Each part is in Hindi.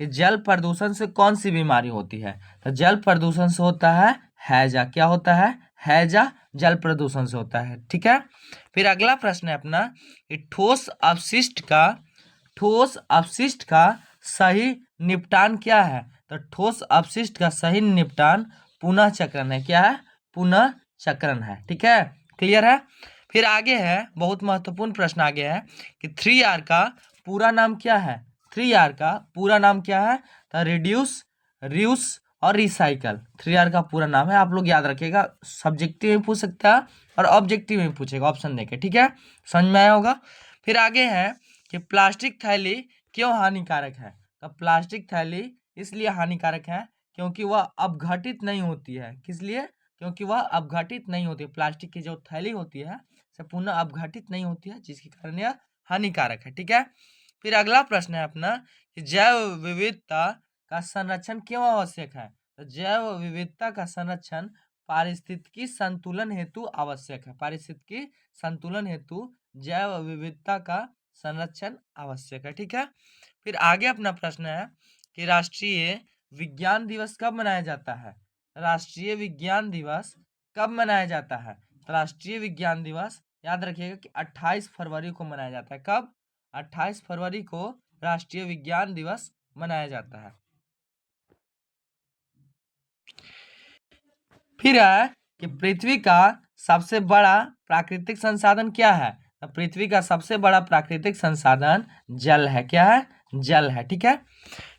कि जल प्रदूषण से कौन सी बीमारी होती है? तो जल प्रदूषण से होता है हैजा। क्या होता है? हैजा जल प्रदूषण से होता है। ठीक है। फिर अगला प्रश्न है अपना कि ठोस अपशिष्ट का सही निपटान क्या है? तो ठोस अपशिष्ट का सही निपटान पुनः चक्रण है। क्या है? पुनः चक्रण है। ठीक है, क्लियर है। फिर आगे है बहुत महत्वपूर्ण प्रश्न आगे है कि 3R का पूरा नाम क्या है? 3R का पूरा नाम क्या है? तो रिड्यूस, रियूस और रिसाइकल। 3R का पूरा नाम है, आप लोग याद रखिएगा। सब्जेक्टिव में पूछ सकता है और ऑब्जेक्टिव में पूछेगा ऑप्शन देके। ठीक है, समझ में आया होगा। फिर आगे है कि प्लास्टिक थैली क्यों हानिकारक है? तो प्लास्टिक थैली इसलिए हानिकारक है क्योंकि वह अपघटित नहीं होती है। किस लिए? क्योंकि वह अपघटित नहीं होती है। प्लास्टिक की जो थैली होती है से पुनः अपघटित नहीं होती है, जिसके कारण यह हानिकारक है। ठीक है। फिर अगला प्रश्न है अपना कि जैव विविधता का संरक्षण क्यों आवश्यक है? तो जैव विविधता का संरक्षण पारिस्थितिकी संतुलन हेतु आवश्यक है। पारिस्थितिकी संतुलन हेतु जैव विविधता का संरक्षण आवश्यक है। ठीक है। फिर आगे अपना प्रश्न है कि राष्ट्रीय विज्ञान दिवस कब मनाया जाता है? राष्ट्रीय विज्ञान दिवस कब मनाया जाता है? तो राष्ट्रीय विज्ञान दिवस याद रखिएगा कि 28 फरवरी को मनाया जाता है। कब? 28 फरवरी को राष्ट्रीय विज्ञान दिवस मनाया जाता है। फिर है कि पृथ्वी का सबसे बड़ा प्राकृतिक संसाधन क्या है? तो पृथ्वी का सबसे बड़ा प्राकृतिक संसाधन जल है। क्या है? जल है। ठीक है।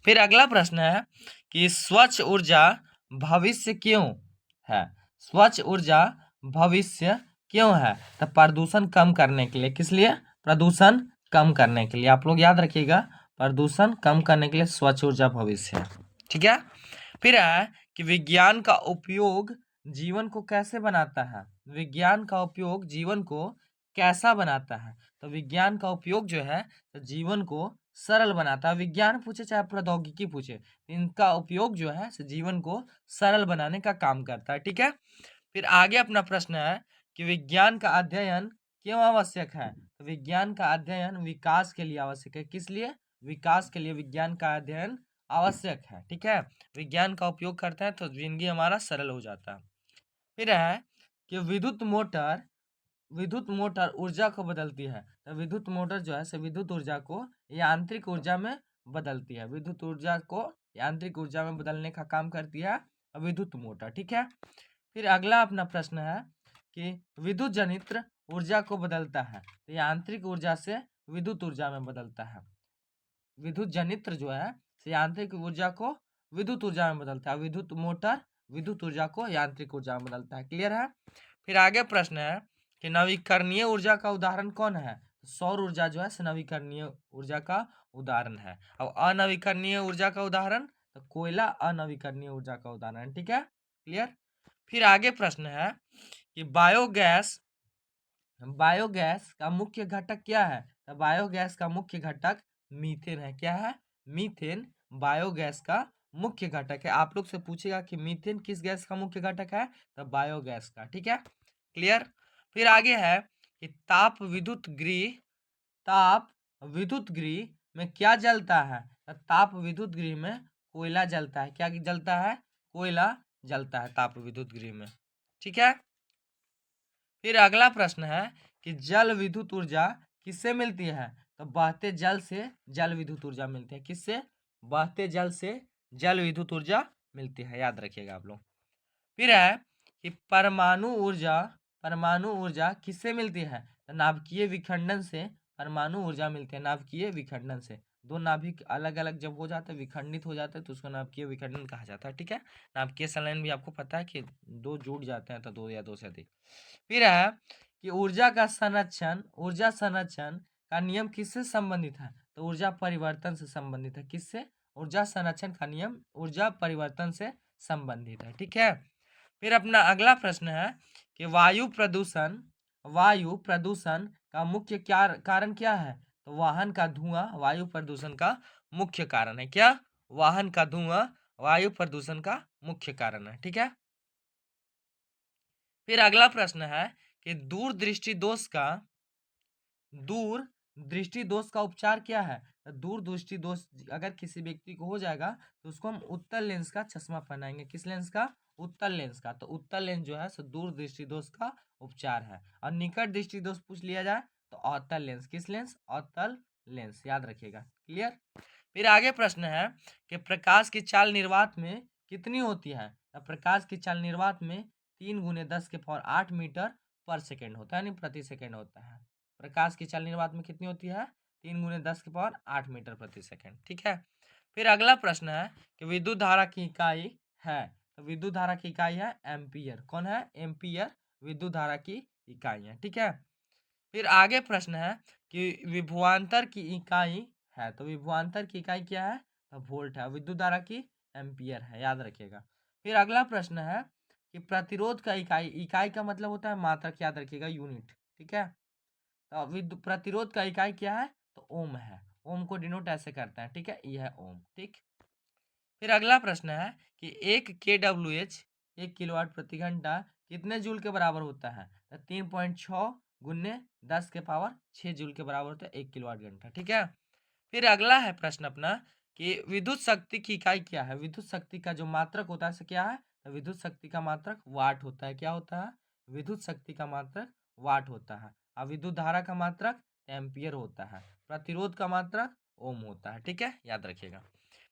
फिर अगला प्रश्न है कि स्वच्छ ऊर्जा भविष्य क्यों है? स्वच्छ ऊर्जा भविष्य क्यों है? तो प्रदूषण कम करने के लिए। किस लिए? प्रदूषण कम करने के लिए। आप लोग याद रखिएगा, प्रदूषण कम करने के लिए स्वच्छ ऊर्जा भविष्य है। ठीक है। फिर है कि विज्ञान का उपयोग जीवन को कैसे बनाता है? विज्ञान का उपयोग जीवन को कैसा बनाता है? तो विज्ञान का उपयोग जो है तो जीवन को सरल बनाता है। विज्ञान पूछे चाहे प्रौद्योगिकी पूछे, इनका उपयोग जो है जीवन को सरल बनाने का काम करता है। ठीक है। फिर आगे अपना प्रश्न है कि विज्ञान का अध्ययन क्यों आवश्यक है? तो विज्ञान का अध्ययन विकास के लिए आवश्यक है। किस लिए? विकास के लिए विज्ञान का अध्ययन आवश्यक है। ठीक है। विज्ञान का उपयोग करते हैं तो जिंदगी हमारा सरल हो जाता है। फिर है कि विद्युत मोटर ऊर्जा को बदलती है। तो विद्युत मोटर जो है विद्युत ऊर्जा को यांत्रिक ऊर्जा में बदलती है। विद्युत ऊर्जा को यांत्रिक ऊर्जा में बदलने का काम करती है विद्युत मोटर। ठीक है। फिर अगला अपना प्रश्न है कि विद्युत जनित्र ऊर्जा को बदलता है तो यांत्रिक ऊर्जा से विद्युत ऊर्जा में बदलता है। विद्युत जनित्र जो है यांत्रिक ऊर्जा को विद्युत ऊर्जा में बदलता है। विद्युत मोटर विद्युत ऊर्जा को यांत्रिक ऊर्जा में बदलता है। क्लियर है। फिर आगे प्रश्न है कि नवीकरणीय ऊर्जा का उदाहरण कौन है? सौर ऊर्जा जो है नवीकरणीय ऊर्जा का उदाहरण है। और अनवीकरणीय ऊर्जा का उदाहरण तो कोयला अनवीकरणीय ऊर्जा का उदाहरण। ठीक है, क्लियर। फिर आगे प्रश्न है कि बायोगैस का मुख्य घटक क्या है? तो बायोगैस का मुख्य घटक मीथेन है। क्या है? मीथेन बायोगैस का मुख्य घटक है। आप लोग से पूछेगा कि मीथेन किस गैस का मुख्य घटक है? तो बायोगैस का। ठीक है, क्लियर। फिर आगे है कि ताप विद्युत गृह में क्या जलता है? तो ताप विद्युत गृह में कोयला जलता है। क्या जलता है? कोयला जलता है ताप विद्युत गृह में। ठीक है। फिर अगला प्रश्न है कि जल विद्युत ऊर्जा किससे मिलती है? तो बहते जल से जल विद्युत ऊर्जा मिलती है। किससे? बहते जल से जल विद्युत ऊर्जा मिलती है, याद रखिएगा आप लोग। फिर है कि परमाणु ऊर्जा किससे मिलती है? तो नाभिकीय विखंडन से परमाणु ऊर्जा मिलती है। नाभिकीय विखंडन से दो नाभिक अलग अलग जब हो जाते हैं, विखंडित हो जाते हैं, तो उसको नाभिकीय विखंडन कहा जाता है। ठीक है। नाभिकीय संलयन भी आपको पता है कि दो जुड़ जाते हैं तो दो या दो से अधिक। फिर है कि ऊर्जा संरक्षण का नियम किससे संबंधित है? तो ऊर्जा परिवर्तन से संबंधित है। किससे? ऊर्जा संरक्षण का नियम ऊर्जा परिवर्तन से संबंधित है। ठीक है। फिर अपना अगला प्रश्न है कि वायु प्रदूषण का मुख्य कारण क्या है? तो वाहन का धुआं वायु प्रदूषण का मुख्य कारण है। क्या? वाहन का धुआं वायु प्रदूषण का मुख्य कारण है। ठीक है। फिर अगला प्रश्न है कि दूर दृष्टि दोष का उपचार क्या है? तो दूर दृष्टि दोष अगर किसी व्यक्ति को हो जाएगा तो उसको हम उत्तल लेंस का चश्मा पहनाएंगे। किस लेंस का? उत्तल लेंस का। तो उत्तल लेंस जो है सो दूर दृष्टि दोष का उपचार है। और निकट दृष्टि दोष पूछ लिया जाए तो अवतल लेंस। किस लेंस? अवतल लेंस, याद रखिएगा। क्लियर। फिर आगे प्रश्न है कि प्रकाश की चाल निर्वात में कितनी होती है? तो प्रकाश की चाल निर्वात में 3 × 10⁸ मीटर/सेकेंड होता है, यानी प्रति सेकेंड होता है। प्रकाश की चाल निर्वात में कितनी होती है? 3 × 10⁸ ठीक है। फिर अगला प्रश्न है कि विद्युत धारा की इकाई है। तो विद्युत धारा की इकाई है एम्पियर। कौन है? एम्पियर विद्युत धारा की इकाई है। ठीक है। फिर आगे प्रश्न है कि विभवांतर की इकाई है। तो विभवांतर की इकाई क्या है? तो वोल्ट है। विद्युत धारा की एम्पियर है, याद रखिएगा। फिर अगला प्रश्न है कि प्रतिरोध का इकाई, इकाई का मतलब होता है मात्रक, याद रखिएगा, यूनिट। ठीक है। तो विद्युत प्रतिरोध का इकाई क्या है? तो ओम है। ओम को डिनोट ऐसे करते हैं। ठीक है, यह है ओम। ठीक। फिर अगला प्रश्न है कि 1 kWh 1 किलोवाट प्रति घंटा कितने जूल के बराबर होता है? तो 3.6 गुने 10⁶ जूल के बराबर होता है 1 किलोवाट घंटा। ठीक है। फिर अगला है प्रश्न अपना कि विद्युत शक्ति की इकाई क्या है? विद्युत शक्ति का जो मात्रक होता है सो क्या है? तो विद्युत शक्ति का मात्रक वाट होता है। क्या होता है? विद्युत शक्ति का मात्रक वाट होता है। और विद्युत धारा का मात्रक एम्पियर होता है। प्रतिरोध का मात्रक ओम होता है। ठीक है, याद रखिएगा।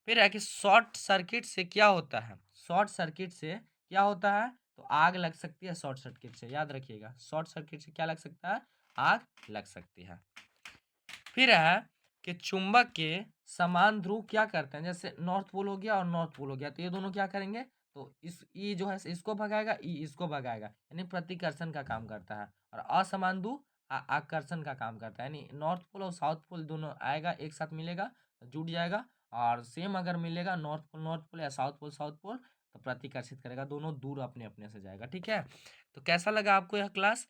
फिर है कि शॉर्ट सर्किट से क्या होता है? शॉर्ट सर्किट से क्या होता है? तो आग लग सकती है शॉर्ट सर्किट से, याद रखिएगा। शॉर्ट सर्किट से क्या लग सकता है? आग लग सकती है। फिर है कि चुंबक के समान ध्रुव क्या करते हैं? जैसे नॉर्थ पोल हो गया और नॉर्थ पोल हो गया, तो ये दोनों क्या करेंगे? तो इस ई जो है इसको भगाएगा, ई इसको भगाएगा, यानी प्रतिकर्षण का काम करता है। और असमान ध्रुव आकर्षण का काम करता है, यानी नॉर्थ पोल और साउथ पोल दोनों आएगा, एक साथ मिलेगा तो जुड़ जाएगा। और सेम अगर मिलेगा नॉर्थ पोल या साउथ पोल तो प्रतिकर्षित करेगा, दोनों दूर अपने अपने से जाएगा। ठीक है। तो कैसा लगा आपको यह क्लास?